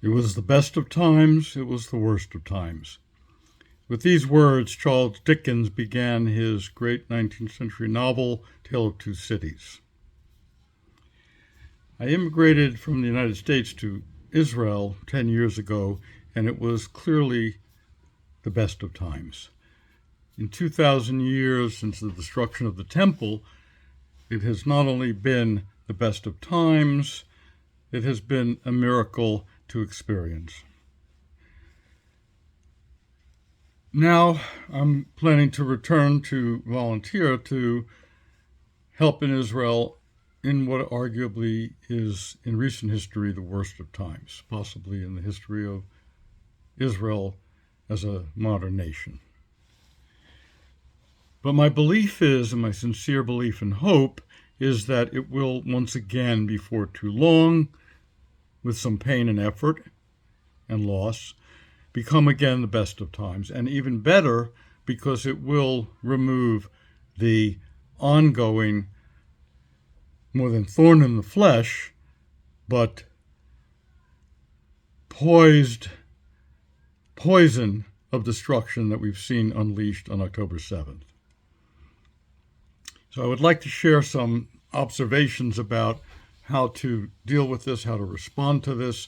It was the best of times, it was the worst of times. With these words, Charles Dickens began his great 19th century novel, Tale of Two Cities. I immigrated from the United States to Israel 10 years ago, and it was clearly the best of times. In 2,000 years since the destruction of the temple, it has not only been the best of times, it has been a miracle to experience. Now I'm planning to return to volunteer to help in Israel in what arguably is, in recent history, the worst of times, possibly in the history of Israel as a modern nation. But my belief is, and my sincere belief and hope, is that it will once again, before too long, with some pain and effort and loss, become again the best of times, and even better because it will remove the ongoing, more than thorn in the flesh, but poison of destruction that we've seen unleashed on October 7th. So I would like to share some observations about how to deal with this, how to respond to this,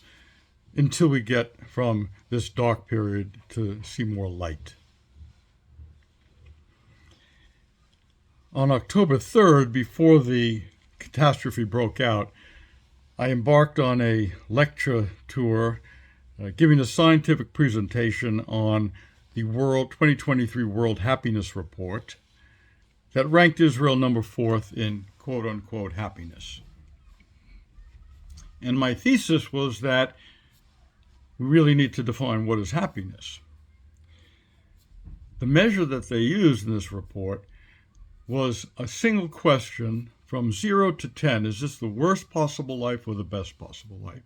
until we get from this dark period to see more light. On October 3rd, before the catastrophe broke out, I embarked on a lecture tour giving a scientific presentation on the 2023 World Happiness Report that ranked Israel number 4th in quote-unquote happiness. And my thesis was that we really need to define what is happiness. The measure that they used in this report was a single question from 0 to 10. Is this the worst possible life or the best possible life?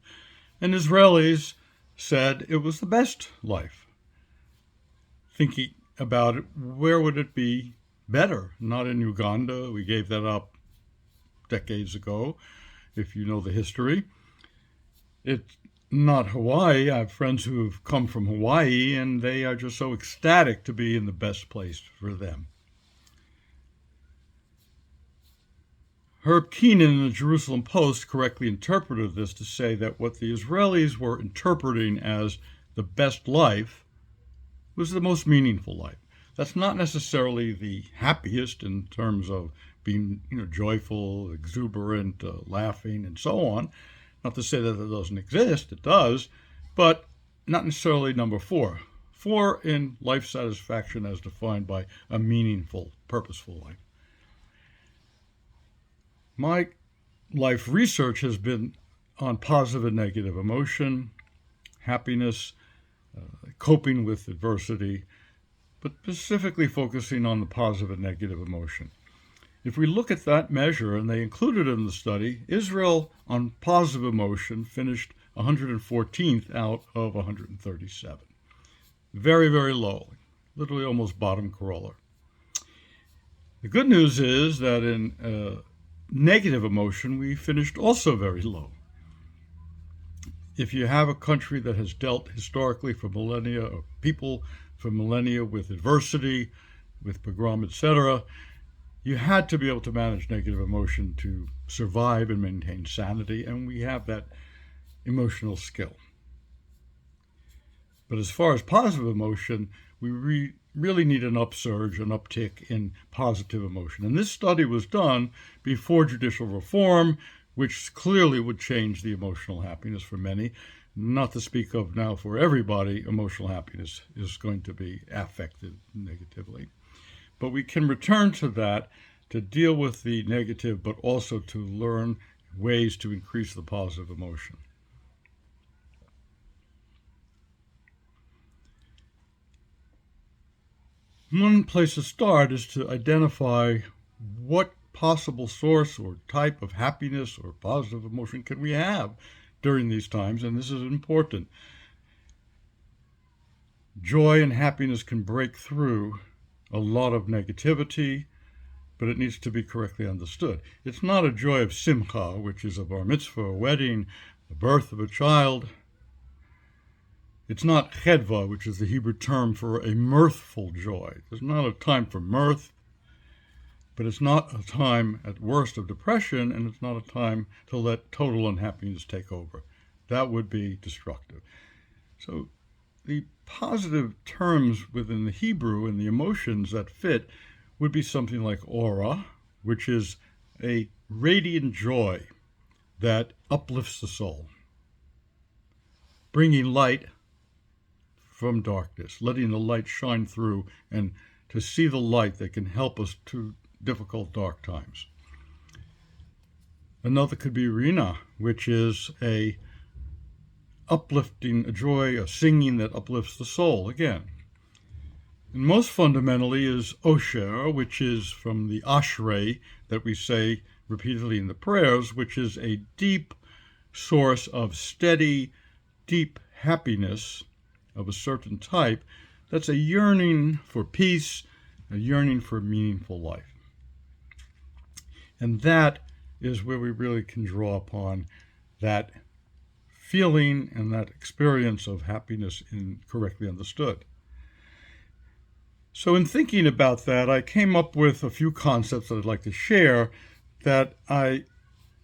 And Israelis said it was the best life. Thinking about it, where would it be better? Not in Uganda. We gave that up decades ago, if you know the history. It's not Hawaii. I have friends who have come from Hawaii, and they are just so ecstatic to be in the best place for them. Herb Keenan in the Jerusalem Post correctly interpreted this to say that what the Israelis were interpreting as the best life was the most meaningful life. That's not necessarily the happiest in terms of being, joyful, exuberant, laughing, and so on. Not to say that it doesn't exist, it does, but not necessarily number 4. 4 in life satisfaction as defined by a meaningful, purposeful life. My life research has been on positive and negative emotion, happiness, coping with adversity, but specifically focusing on the positive and negative emotion. If we look at that measure, and they included it in the study, Israel on positive emotion finished 114th out of 137. Very, very low, literally almost bottom crawler. The good news is that in negative emotion, we finished also very low. If you have a country that has dealt historically for millennia, or people for millennia with adversity, with pogrom, etc., you had to be able to manage negative emotion to survive and maintain sanity, and we have that emotional skill. But as far as positive emotion, we really need an upsurge, an uptick in positive emotion. And this study was done before judicial reform, which clearly would change the emotional happiness for many. Not to speak of now for everybody, emotional happiness is going to be affected negatively. But we can return to that to deal with the negative, but also to learn ways to increase the positive emotion. One place to start is to identify what possible source or type of happiness or positive emotion can we have during these times, and this is important. Joy and happiness can break through a lot of negativity, but it needs to be correctly understood. It's not a joy of simcha, which is a bar mitzvah, a wedding, the birth of a child. It's not chedva, which is the Hebrew term for a mirthful joy. There's not a time for mirth, but it's not a time at worst of depression, and it's not a time to let total unhappiness take over. That would be destructive. So the positive terms within the Hebrew and the emotions that fit would be something like aura, which is a radiant joy that uplifts the soul, bringing light from darkness, letting the light shine through and to see the light that can help us through difficult, dark times. Another could be rina, which is a uplifting, a joy, a singing that uplifts the soul again. And most fundamentally is osher, which is from the ashrei that we say repeatedly in the prayers, which is a deep source of steady, deep happiness of a certain type. That's a yearning for peace, a yearning for meaningful life. And that is where we really can draw upon that feeling and that experience of happiness correctly understood. So in thinking about that, I came up with a few concepts that I'd like to share that I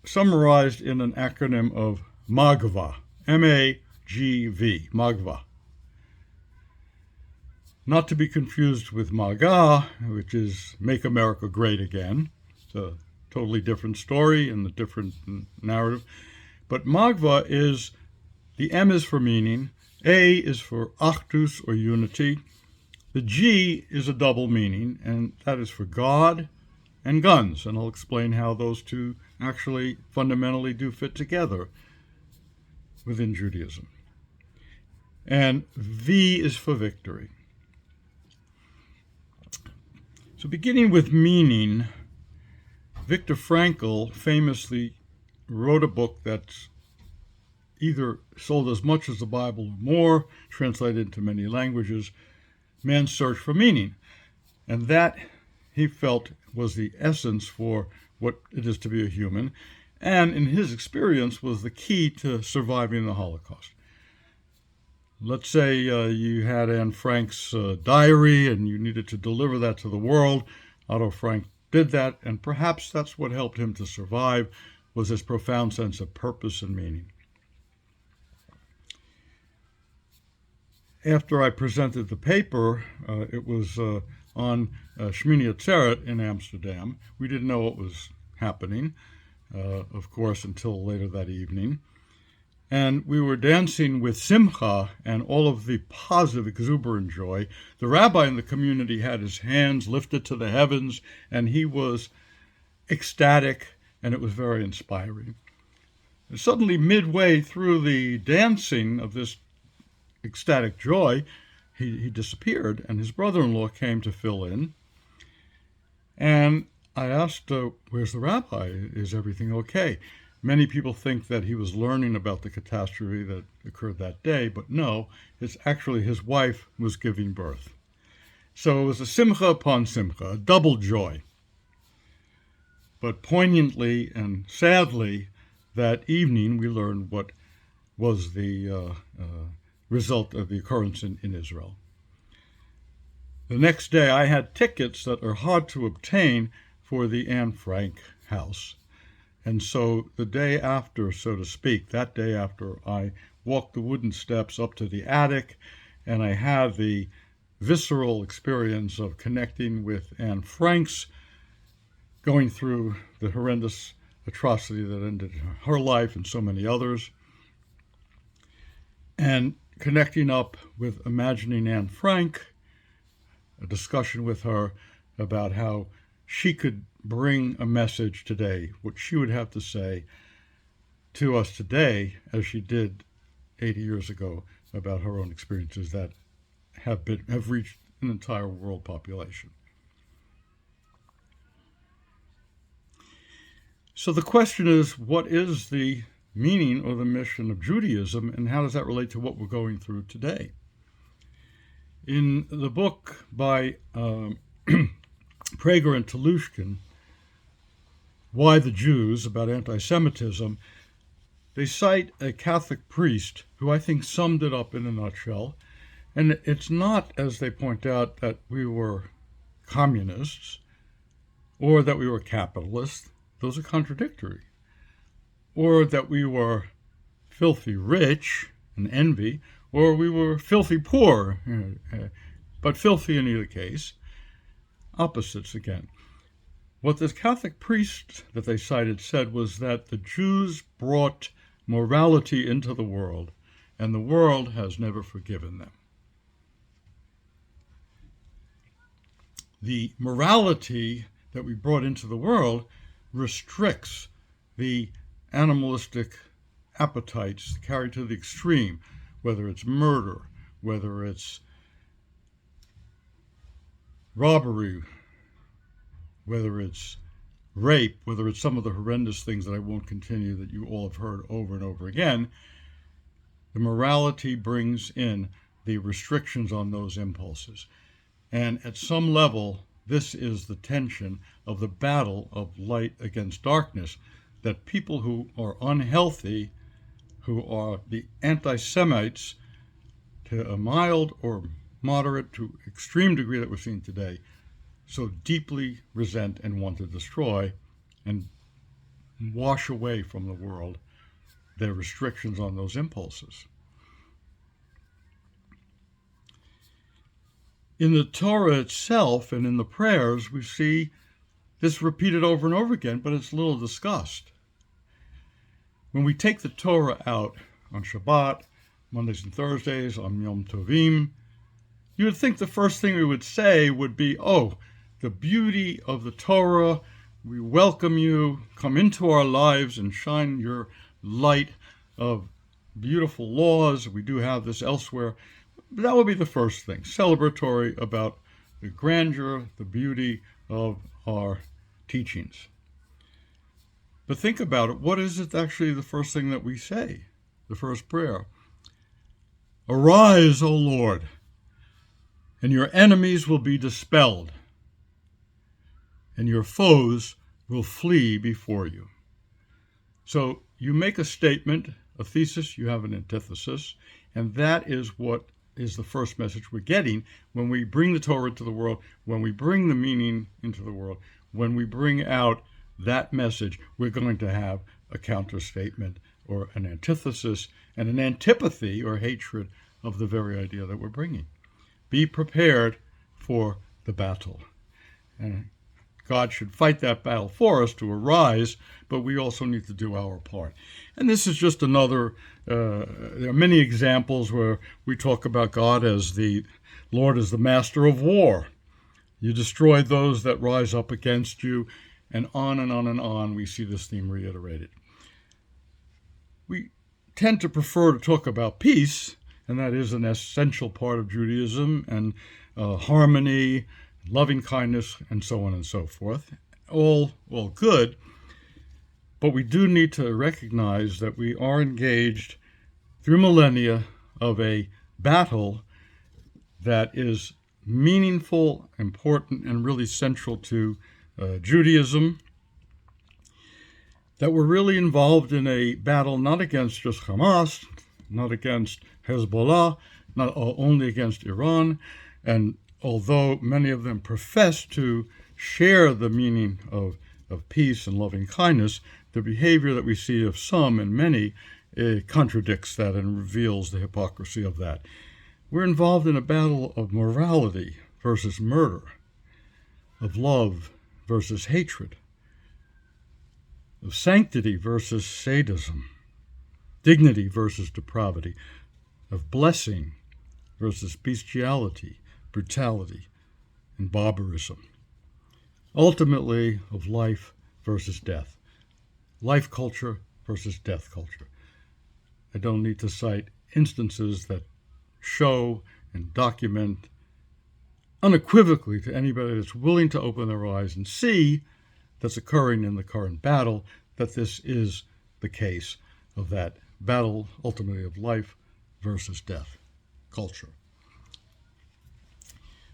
summarized in an acronym of MAGVA, M-A-G-V, MAGVA. Not to be confused with MAGA, which is Make America Great Again. It's a totally different story and a different narrative. But MAGVA is, the M is for meaning, A is for achdus or unity, the G is a double meaning, and that is for God and guns. And I'll explain how those two actually fundamentally do fit together within Judaism. And V is for victory. So beginning with meaning, Viktor Frankl famously wrote a book that's either sold as much as the Bible or more, translated into many languages, Man's Search for Meaning. And that, he felt, was the essence for what it is to be a human, and in his experience was the key to surviving the Holocaust. Let's say you had Anne Frank's diary and you needed to deliver that to the world. Otto Frank did that, and perhaps that's what helped him to survive, was his profound sense of purpose and meaning. After I presented the paper, it was on Shmini Atzeret in Amsterdam. We didn't know what was happening, of course, until later that evening. And we were dancing with simcha and all of the positive, exuberant joy. The rabbi in the community had his hands lifted to the heavens, and he was ecstatic, and it was very inspiring. And suddenly, midway through the dancing of this ecstatic joy, he disappeared, and his brother-in-law came to fill in. And I asked, where's the rabbi? Is everything okay? Many people think that he was learning about the catastrophe that occurred that day, but no, it's actually his wife was giving birth. So it was a simcha upon simcha, a double joy. But poignantly and sadly, that evening we learned what was the result of the occurrence in Israel. The next day I had tickets that are hard to obtain for the Anne Frank house. And so the day after, so to speak, that day after, I walked the wooden steps up to the attic, and I had the visceral experience of connecting with Anne Frank's, going through the horrendous atrocity that ended her life and so many others, and connecting up with imagining Anne Frank, a discussion with her about how she could bring a message today, what she would have to say to us today, as she did 80 years ago, about her own experiences that have reached an entire world population. So the question is, what is the meaning or the mission of Judaism, and how does that relate to what we're going through today? In the book by Prager and Telushkin, Why the Jews, about anti-Semitism, they cite a Catholic priest who I think summed it up in a nutshell. And it's not, as they point out, that we were communists or that we were capitalists. Those are contradictory. Or that we were filthy rich and envy, or we were filthy poor, but filthy in either case. Opposites again. What this Catholic priest that they cited said was that the Jews brought morality into the world, and the world has never forgiven them. The morality that we brought into the world restricts the animalistic appetites carried to the extreme, whether it's murder, whether it's robbery, whether it's rape, whether it's some of the horrendous things that I won't continue that you all have heard over and over again. The morality brings in the restrictions on those impulses. And at some level, this is the tension of the battle of light against darkness, that people who are unhealthy, who are the anti-Semites to a mild or moderate to extreme degree that we're seeing today, so deeply resent and want to destroy and wash away from the world their restrictions on those impulses. In the Torah itself and in the prayers, we see this repeated over and over again, but it's little discussed. When we take the Torah out on Shabbat, Mondays and Thursdays, on Yom Tovim, you would think the first thing we would say would be, oh, the beauty of the Torah, we welcome you, come into our lives and shine your light of beautiful laws. We do have this elsewhere. But that would be the first thing, celebratory about the grandeur, the beauty of our teachings. But think about it. What is it actually the first thing that we say? The first prayer. Arise, O Lord, and your enemies will be dispelled, and your foes will flee before you. So you make a statement, a thesis, you have an antithesis, and that is what is the first message we're getting when we bring the Torah to the world, when we bring the meaning into the world, when we bring out that message, we're going to have a counterstatement or an antithesis and an antipathy or hatred of the very idea that we're bringing. Be prepared for the battle. And God should fight that battle for us to arise, but we also need to do our part. And this is just another, there are many examples where we talk about God as the Lord as the master of war. You destroy those that rise up against you, and on and on and on we see this theme reiterated. We tend to prefer to talk about peace, and that is an essential part of Judaism, and harmony, loving kindness, and so on and so forth. All good, but we do need to recognize that we are engaged through millennia of a battle that is meaningful, important, and really central to Judaism, that we're really involved in a battle not against just Hamas, not against Hezbollah, not only against Iran, and although many of them profess to share the meaning of peace and loving kindness, the behavior that we see of some and many contradicts that and reveals the hypocrisy of that. We're involved in a battle of morality versus murder, of love versus hatred, of sanctity versus sadism, dignity versus depravity, of blessing versus bestiality, brutality, and barbarism. Ultimately, of life versus death. Life culture versus death culture. I don't need to cite instances that show and document unequivocally to anybody that's willing to open their eyes and see that's occurring in the current battle, that this is the case of that battle, ultimately of life versus death culture.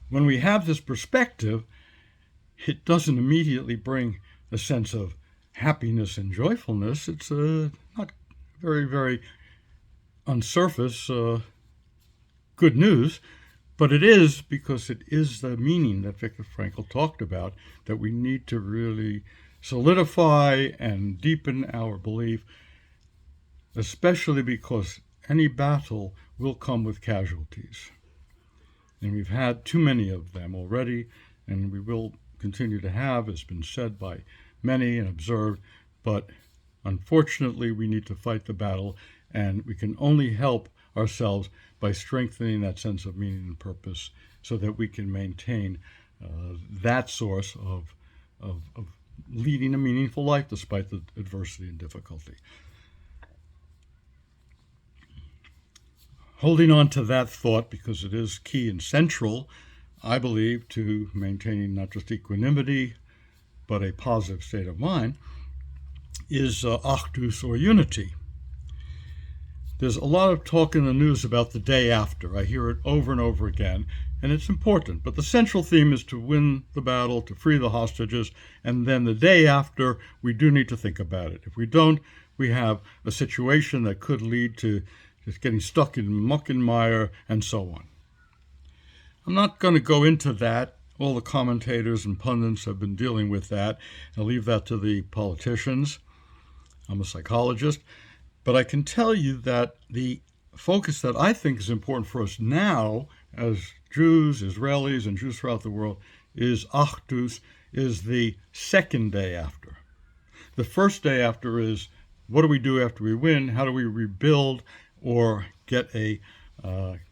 When we have this perspective, it doesn't immediately bring a sense of happiness and joyfulness. It's not very, very, on surface, good news. But it is because it is the meaning that Viktor Frankl talked about that we need to really solidify and deepen our belief, especially because any battle will come with casualties. And we've had too many of them already, and we will continue to have, as been said by many and observed. But unfortunately, we need to fight the battle, and we can only help ourselves by strengthening that sense of meaning and purpose so that we can maintain that source of leading a meaningful life despite the adversity and difficulty. Holding on to that thought, because it is key and central, I believe, to maintaining not just equanimity, but a positive state of mind, is achdus, or unity. There's a lot of talk in the news about the day after. I hear it over and over again, and it's important. But the central theme is to win the battle, to free the hostages, and then the day after, we do need to think about it. If we don't, we have a situation that could lead to just getting stuck in muck and mire, and so on. I'm not going to go into that. All the commentators and pundits have been dealing with that. I'll leave that to the politicians. I'm a psychologist. But I can tell you that the focus that I think is important for us now, as Jews, Israelis, and Jews throughout the world, is achdus, is the second day after. The first day after is, what do we do after we win? How do we rebuild or get a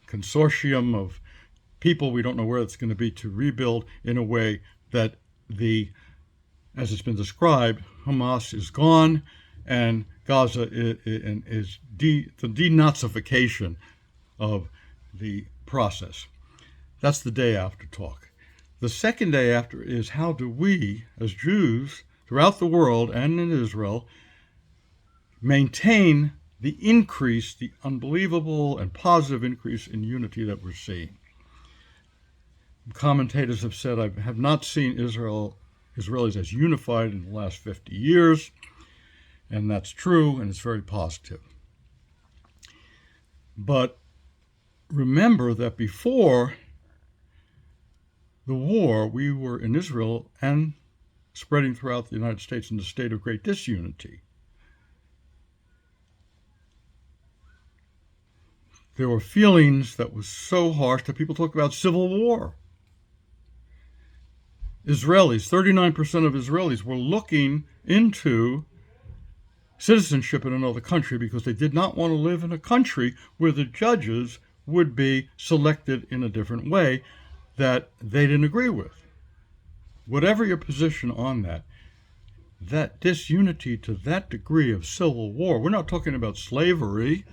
consortium of people, we don't know where it's going to be, to rebuild in a way that as it's been described, Hamas is gone, and Gaza is the denazification of the process. That's the day after talk. The second day after is, how do we, as Jews throughout the world and in Israel, maintain the increase, the unbelievable and positive increase in unity that we're seeing. Commentators have said, I have not seen Israelis as unified in the last 50 years, and that's true, and it's very positive. But remember that before the war, we were in Israel and spreading throughout the United States in a state of great disunity. There were feelings that was so harsh that people talk about civil war. Israelis, 39% of Israelis were looking into citizenship in another country because they did not want to live in a country where the judges would be selected in a different way that they didn't agree with. Whatever your position on that disunity to that degree of civil war, we're not talking about slavery.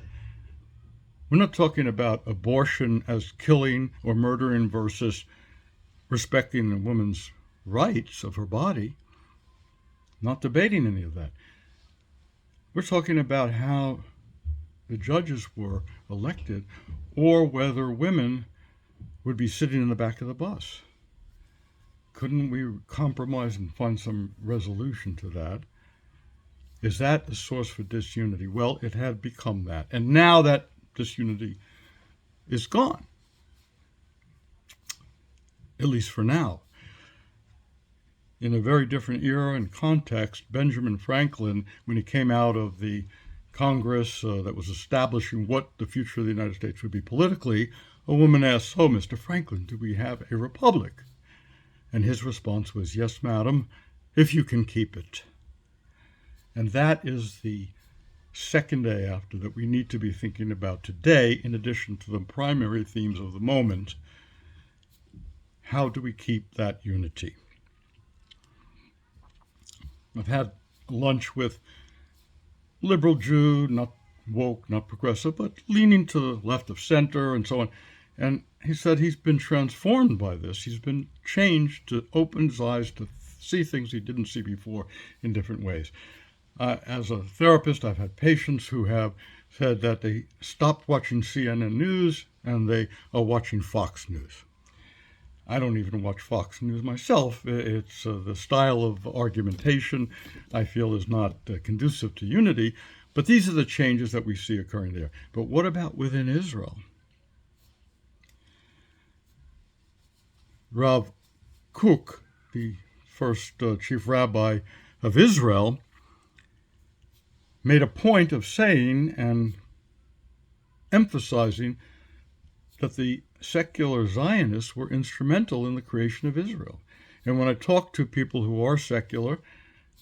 We're not talking about abortion as killing or murdering versus respecting a woman's rights of her body. Not debating any of that. We're talking about how the judges were elected or whether women would be sitting in the back of the bus. Couldn't we compromise and find some resolution to that? Is that a source for disunity? Well, it had become that. And now that disunity is gone, at least for now. In a very different era and context, Benjamin Franklin, when he came out of the Congress that was establishing what the future of the United States would be politically, a woman asked, "Oh, Mr. Franklin, do we have a republic?" And his response was, "Yes, madam, if you can keep it." And that is the second day after that we need to be thinking about today, in addition to the primary themes of the moment. How do we keep that unity? I've had lunch with a liberal Jew, not woke, not progressive, but leaning to the left of center and so on. And he said he's been transformed by this. He's been changed to open his eyes to see things he didn't see before in different ways. As a therapist, I've had patients who have said that they stopped watching CNN News and they are watching Fox News. I don't even watch Fox News myself. It's the style of argumentation I feel is not conducive to unity, But these are the changes that we see occurring there. But what about within Israel? Rav Kook, the first chief rabbi of Israel, made a point of saying and emphasizing that the secular Zionists were instrumental in the creation of Israel. And when I talk to people who are secular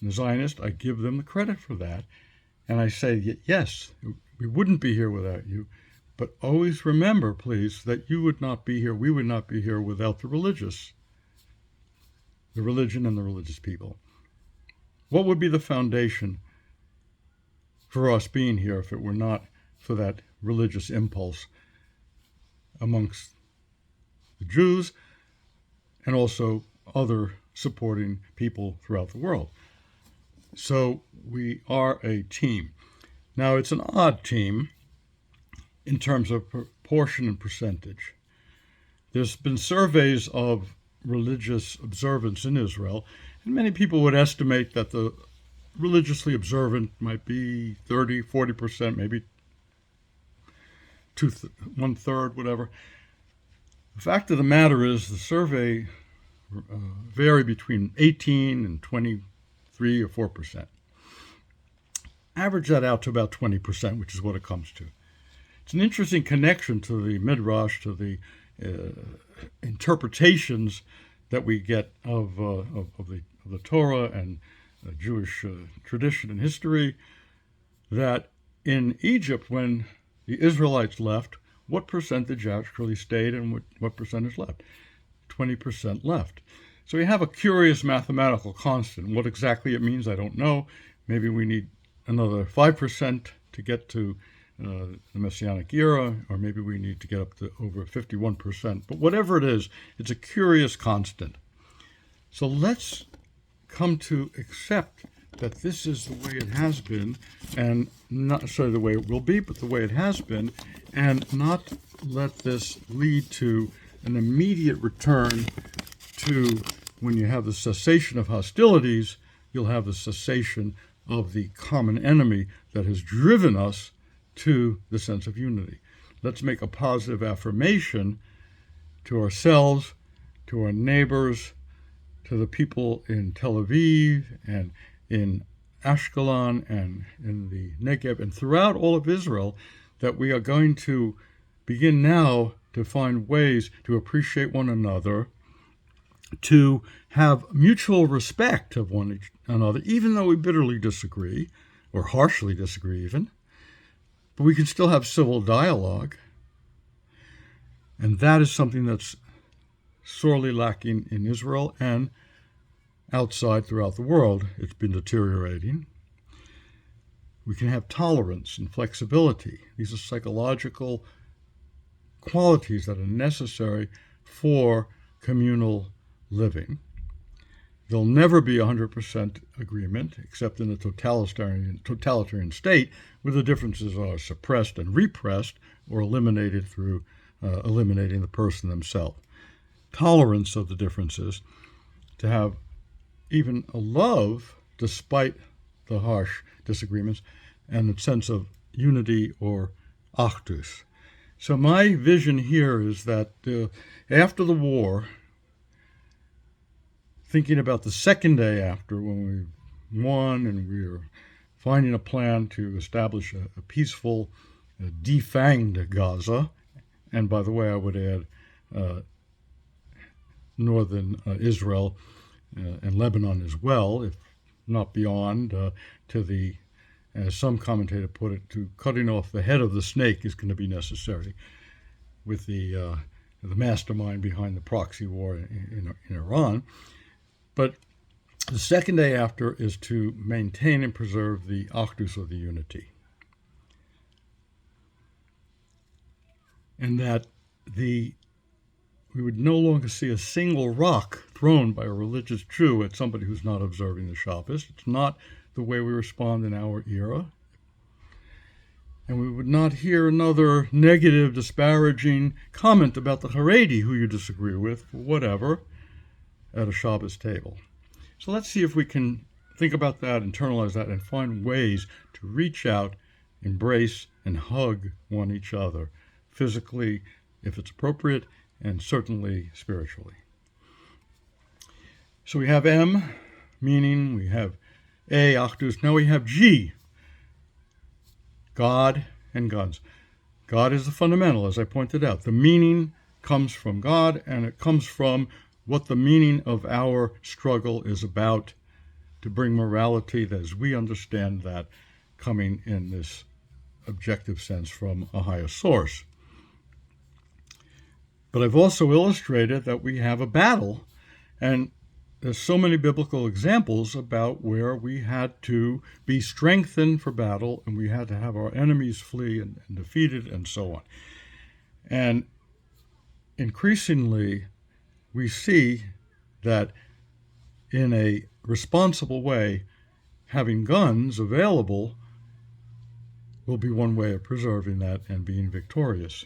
and Zionist, I give them the credit for that. And I say, yes, we wouldn't be here without you. But always remember, please, that you would not be here, we would not be here without the religion and the religious people. What would be the foundation for us being here if it were not for that religious impulse amongst the Jews and also other supporting people throughout the world? So we are a team. Now, it's an odd team in terms of proportion and percentage. There's been surveys of religious observance in Israel, and many people would estimate that the religiously observant might be 30, 40%, maybe one-third, whatever. The fact of the matter is the survey vary between 18 and 23 or 4%. Average that out to about 20%, which is what it comes to. It's an interesting connection to the Midrash, to the interpretations that we get of the Torah and Jewish tradition and history, that in Egypt, when the Israelites left, what percentage actually stayed and what percentage left? 20% left. So we have a curious mathematical constant. What exactly it means, I don't know. Maybe we need another 5% to get to the Messianic era, or maybe we need to get up to over 51%. But whatever it is, it's a curious constant. So let's come to accept that this is the way it has been, and not necessarily the way it will be, but the way it has been, and not let this lead to an immediate return to when you have the cessation of hostilities, you'll have the cessation of the common enemy that has driven us to the sense of unity. Let's make a positive affirmation to ourselves, to our neighbors, to the people in Tel Aviv and in Ashkelon and in the Negev and throughout all of Israel, that we are going to begin now to find ways to appreciate one another, to have mutual respect of one another, even though we bitterly disagree, or harshly disagree even. But we can still have civil dialogue. And that is something that's sorely lacking in Israel and outside throughout the world. It's been deteriorating. We can have tolerance and flexibility. These are psychological qualities that are necessary for communal living. There'll never be 100% agreement, except in a totalitarian state, where the differences are suppressed and repressed or eliminated through eliminating the person themselves. Tolerance of the differences, to have even a love despite the harsh disagreements, and a sense of unity or achdus. So my vision here is that after the war, thinking about the second day after, when we won and we were finding a plan to establish a peaceful, defanged Gaza, and by the way, I would add northern Israel and Lebanon as well, if not beyond, to the, as some commentator put it, to cutting off the head of the snake is going to be necessary, with the mastermind behind the proxy war in Iran. But the second day after is to maintain and preserve the achdus, of the unity. And that we would no longer see a single rock thrown by a religious Jew at somebody who's not observing the Shabbos. It's not the way we respond in our era. And we would not hear another negative, disparaging comment about the Haredi, who you disagree with, or whatever, at a Shabbos table. So let's see if we can think about that, internalize that, and find ways to reach out embrace and hug each other, physically, if it's appropriate, and certainly spiritually. So we have M, meaning, we have A, actus, now we have G, God and guns. God is the fundamental, as I pointed out. The meaning comes from God, and it comes from what the meaning of our struggle is about, to bring morality as we understand that, coming in this objective sense from a higher source. But I've also illustrated that we have a battle, and there's so many biblical examples about where we had to be strengthened for battle, and we had to have our enemies flee and defeated, and so on. And increasingly, we see that in a responsible way, having guns available will be one way of preserving that and being victorious.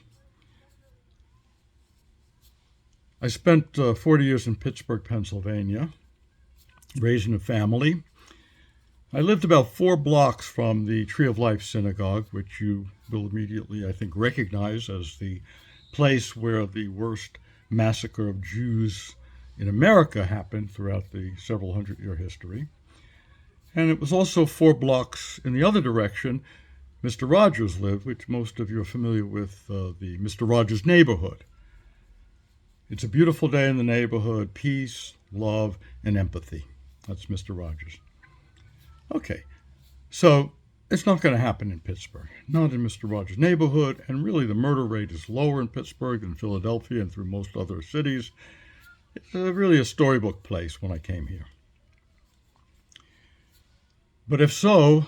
I spent 40 years in Pittsburgh, Pennsylvania, raising a family. I lived about 4 blocks from the Tree of Life Synagogue, which you will immediately, I think, recognize as the place where the worst massacre of Jews in America happened throughout the several hundred-year history. And it was also 4 blocks in the other direction Mr. Rogers lived, which most of you are familiar with, the Mr. Rogers neighborhood. It's a beautiful day in the neighborhood, peace, love, and empathy. That's Mr. Rogers. Okay, so it's not going to happen in Pittsburgh, not in Mr. Rogers' neighborhood, and really the murder rate is lower in Pittsburgh than Philadelphia and through most other cities. It's really a storybook place when I came here. But if so,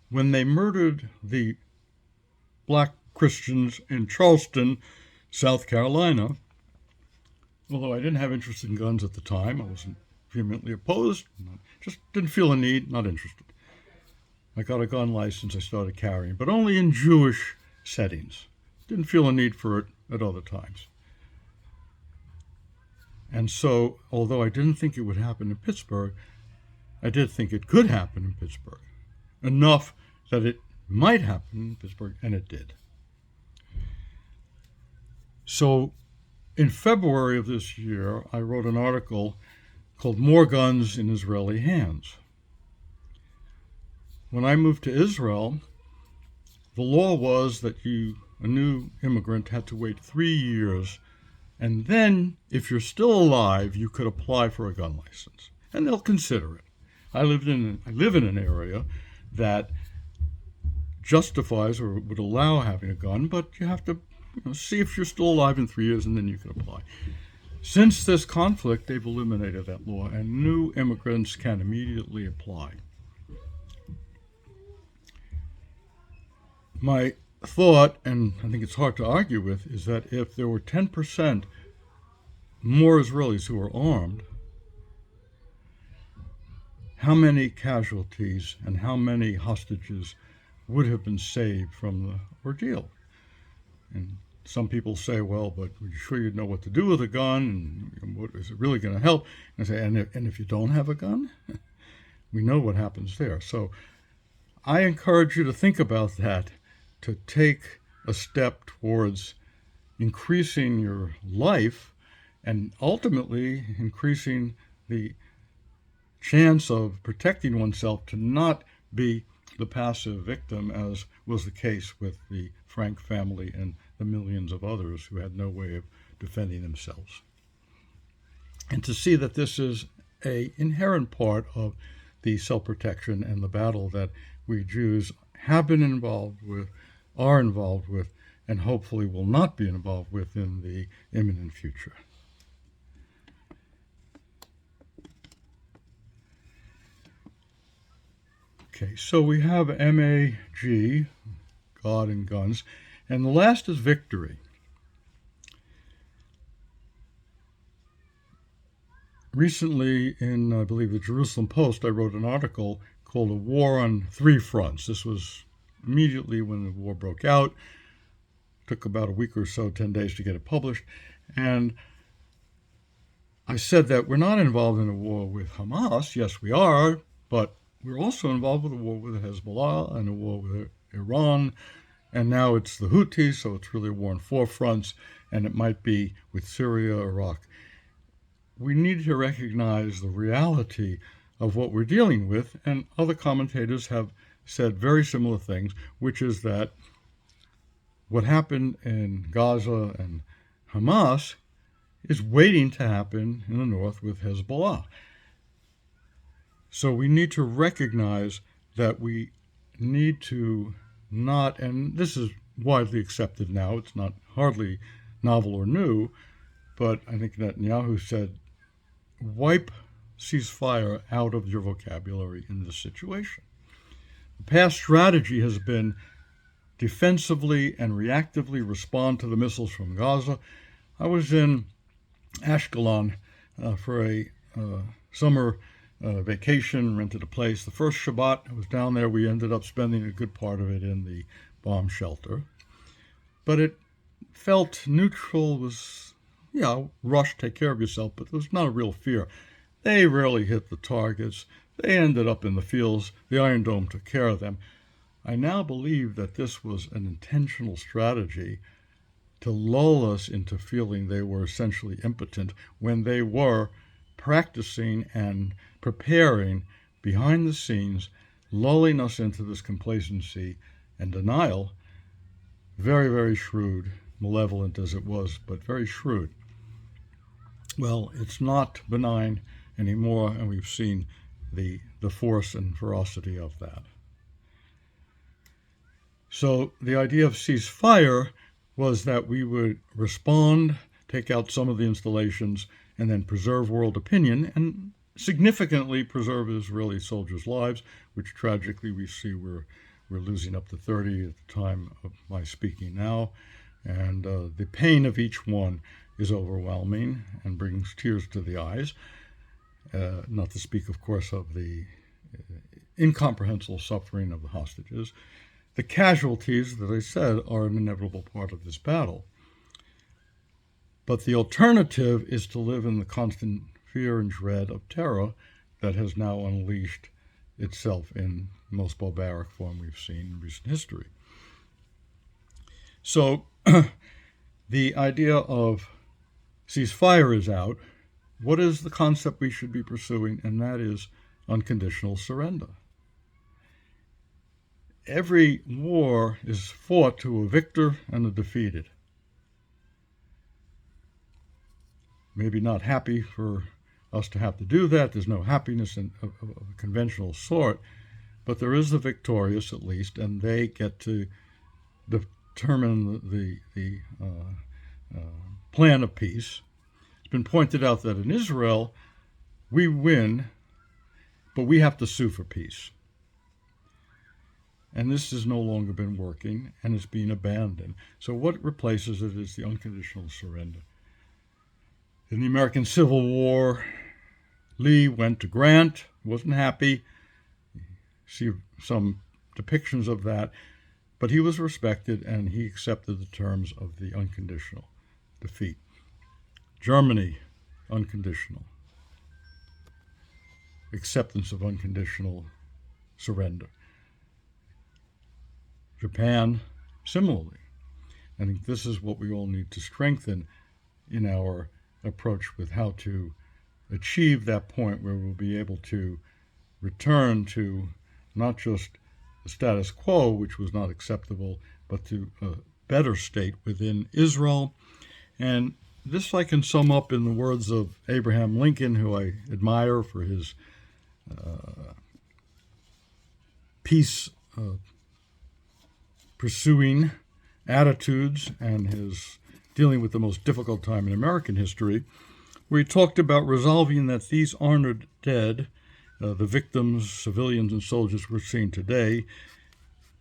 when they murdered the black Christians in Charleston, South Carolina, although I didn't have interest in guns at the time, I wasn't vehemently opposed, just didn't feel a need, not interested. I got a gun license, I started carrying, but only in Jewish settings. Didn't feel a need for it at other times. And so, although I didn't think it would happen in Pittsburgh, I did think it could happen in Pittsburgh. Enough that it might happen in Pittsburgh, and it did. So, in February of this year, I wrote an article called More Guns in Israeli Hands. When I moved to Israel, the law was that a new immigrant, had to wait 3 years, and then, if you're still alive, you could apply for a gun license, and they'll consider it. I live in an area that justifies or would allow having a gun, but you have to see if you're still alive in 3 years, and then you can apply. Since this conflict, they've eliminated that law, and new immigrants can immediately apply. My thought, and I think it's hard to argue with, is that if there were 10% more Israelis who were armed, how many casualties and how many hostages would have been saved from the ordeal? And some people say, well, but are you sure you'd know what to do with a gun? And what is it really going to help? And I say, and if you don't have a gun, we know what happens there. So I encourage you to think about that, to take a step towards increasing your life and ultimately increasing the chance of protecting oneself to not be the passive victim, as was the case with the Frank family and the millions of others who had no way of defending themselves. And to see that this is an inherent part of the self-protection and the battle that we Jews have been involved with, are involved with, and hopefully will not be involved with in the imminent future. Okay, so we have MAG, God and guns, and the last is victory. Recently, in, I believe, the Jerusalem Post, I wrote an article called A War on Three Fronts. This was immediately when the war broke out. It took about a week or so, 10 days to get it published. And I said that we're not involved in a war with Hamas. Yes, we are, but we're also involved with a war with Hezbollah and a war with Iran, and now it's the Houthis, so it's really a war on four fronts, and it might be with Syria, Iraq. We need to recognize the reality of what we're dealing with, and other commentators have said very similar things, which is that what happened in Gaza and Hamas is waiting to happen in the north with Hezbollah. So we need to recognize that we need to not, and this is widely accepted now, it's not hardly novel or new, but I think Netanyahu said, wipe ceasefire out of your vocabulary in this situation. The past strategy has been defensively and reactively respond to the missiles from Gaza. I was in Ashkelon for a summer vacation, rented a place. The first Shabbat I was down there, we ended up spending a good part of it in the bomb shelter. But it felt neutral, was, rush, take care of yourself, but there was not a real fear. They rarely hit the targets. They ended up in the fields. The Iron Dome took care of them. I now believe that this was an intentional strategy to lull us into feeling they were essentially impotent when they were practicing and preparing behind the scenes, lulling us into this complacency and denial. Very, very shrewd, malevolent as it was, but very shrewd. Well, it's not benign anymore, and we've seen the force and ferocity of that. So the idea of ceasefire was that we would respond, take out some of the installations, and then preserve world opinion and significantly preserve Israeli soldiers' lives, which tragically we see we're losing up to 30 at the time of my speaking now. And the pain of each one is overwhelming and brings tears to the eyes. Not to speak, of course, of the incomprehensible suffering of the hostages. The casualties, that I said, are an inevitable part of this battle. But the alternative is to live in the constant fear and dread of terror that has now unleashed itself in the most barbaric form we've seen in recent history. So the idea of ceasefire is out. What is the concept we should be pursuing? And that is unconditional surrender. Every war is fought to a victor and a defeated. Maybe not happy for us to have to do that. There's no happiness of a conventional sort, but there is the victorious at least, and they get to determine the plan of peace. It's been pointed out that in Israel, we win, but we have to sue for peace. And this has no longer been working, and it's being abandoned. So what replaces it is the unconditional surrender. In the American Civil War, Lee went to Grant, wasn't happy. You see some depictions of that, but he was respected, and he accepted the terms of the unconditional defeat. Germany, unconditional. Acceptance of unconditional surrender. Japan, similarly. I think this is what we all need to strengthen in our approach with how to achieve that point where we'll be able to return to not just the status quo, which was not acceptable, but to a better state within Israel. And this I can sum up in the words of Abraham Lincoln, who I admire for his peace pursuing attitudes and his dealing with the most difficult time in American history, where he talked about resolving that these honored dead, the victims, civilians, and soldiers we're seeing today,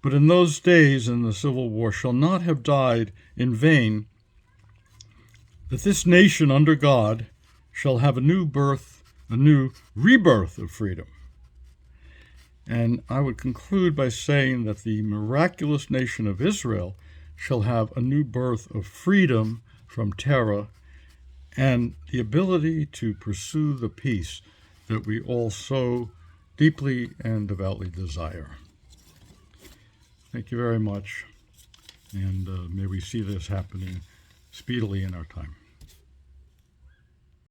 but in those days in the Civil War shall not have died in vain, that this nation under God shall have a new birth, a new rebirth of freedom. And I would conclude by saying that the miraculous nation of Israel shall have a new birth of freedom from terror and the ability to pursue the peace that we all so deeply and devoutly desire. Thank you very much, and may we see this happening speedily in our time.